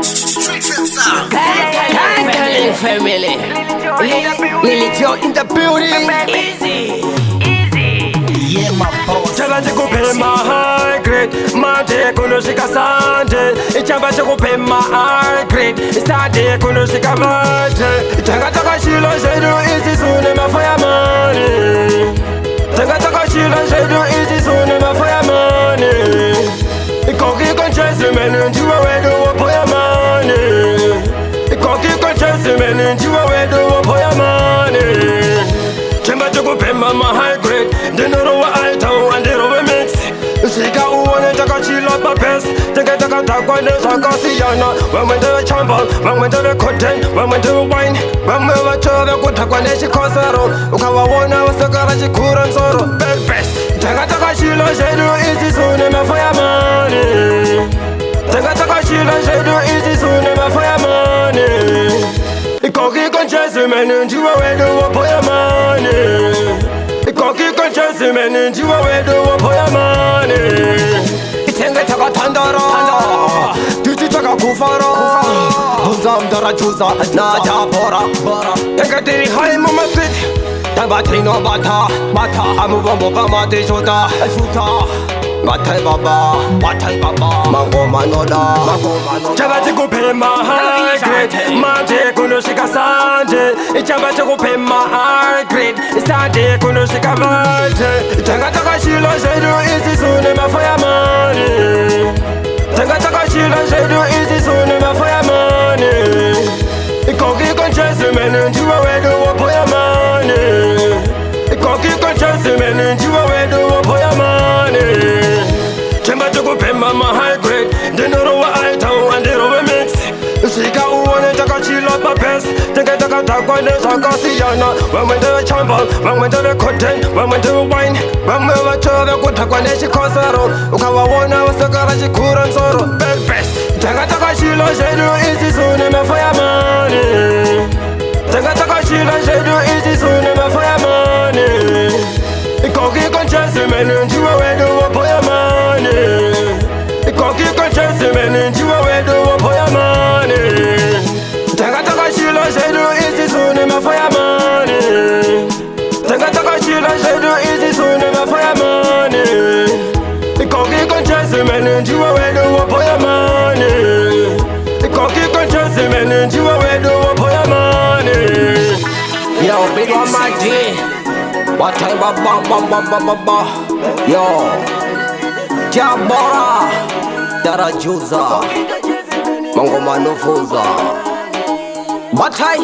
Street Trip Sound. Gang family. Lily Joe in the building. Easy. Yeah, my boss. Chaba chikupema high grade, manje kunoshika sanje. Ichaba chikupema high grade, sanje kunoshika manje. Tanga taka shilo shedu easy sune mafaya money. Tanga taka shilo shedu easy sune mafaya money. Ikoki konchesi menu njiwa wedu wapoya money. Ikoki konchesi menu njiwa wedu wapoya money. Chamba chikupema ma high grade, dinero wa aitao andero we mix. Sika uone taka chilo pa best, taka taka takwa de saka siyana. When we do a chamber, when we do a cotton, when we do a wine, when we wa chove kutakwa de chikosaro. Ukawa wona wasakara chikura nsoro, best. Taka taka chilo shedu easy sune mafaya money. Taka taka chilo shedu easy sune mafaya money. Ikoki konchesi menu njiwa wedu wapoya money. Ikoki konchesi menu njiwa wedu wapoya money. Itenge taka tandara, tuti taka kufara. Hunzam dara chuza na japora. Ega diri hai mama sit. Tamba tino bata, amu bambo bama de shota. Batai baba, mango manoda. Chaba chikupema high grade, manje kunoshika sanje. Chaba chikupema high grade, sanje kunoshika manje. Tanga taka shilo shedu easy sune mafaya money. Tanga taka shilo shedu easy sune mafaya money. Ikoki konchesi menu njiwa wedu wapoya money. Ikoki konchesi menu njiwa wedu wapoya money. Chamba chikupema ma high grade, dinero wa aitao andero we mix. Sika uone taka chilo pa best, taka taka takwa de saka siyana. When we do a chamber, when we do a cotton, when we do a wine, when we wa chove kutakwa de chikosaro. Ukawa wona wasakara chikura nsoro, best. Taka taka chilo shedu easy sune mafaya money. Taka taka chilo shedu easy sune mafaya money. Ikoki konchesi menu njiwa wedu wapoya money. Ikoki konchesi menu njiwa wedu wapoya money. Taka taka shilo shedu easy sune mafaya money. Taka taka shilo shedu easy sune mafaya money. Ikoki konchesi menu njiwa wedu wapoya money. Ikoki konchesi menu njiwa wedu wapoya money. Yo, big one my G. What time ba. Yo, Jabora, Dara Juza, Mango Manufuza. Batai,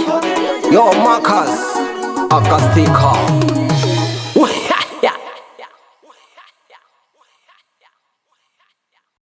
yo Marcus, Akastika.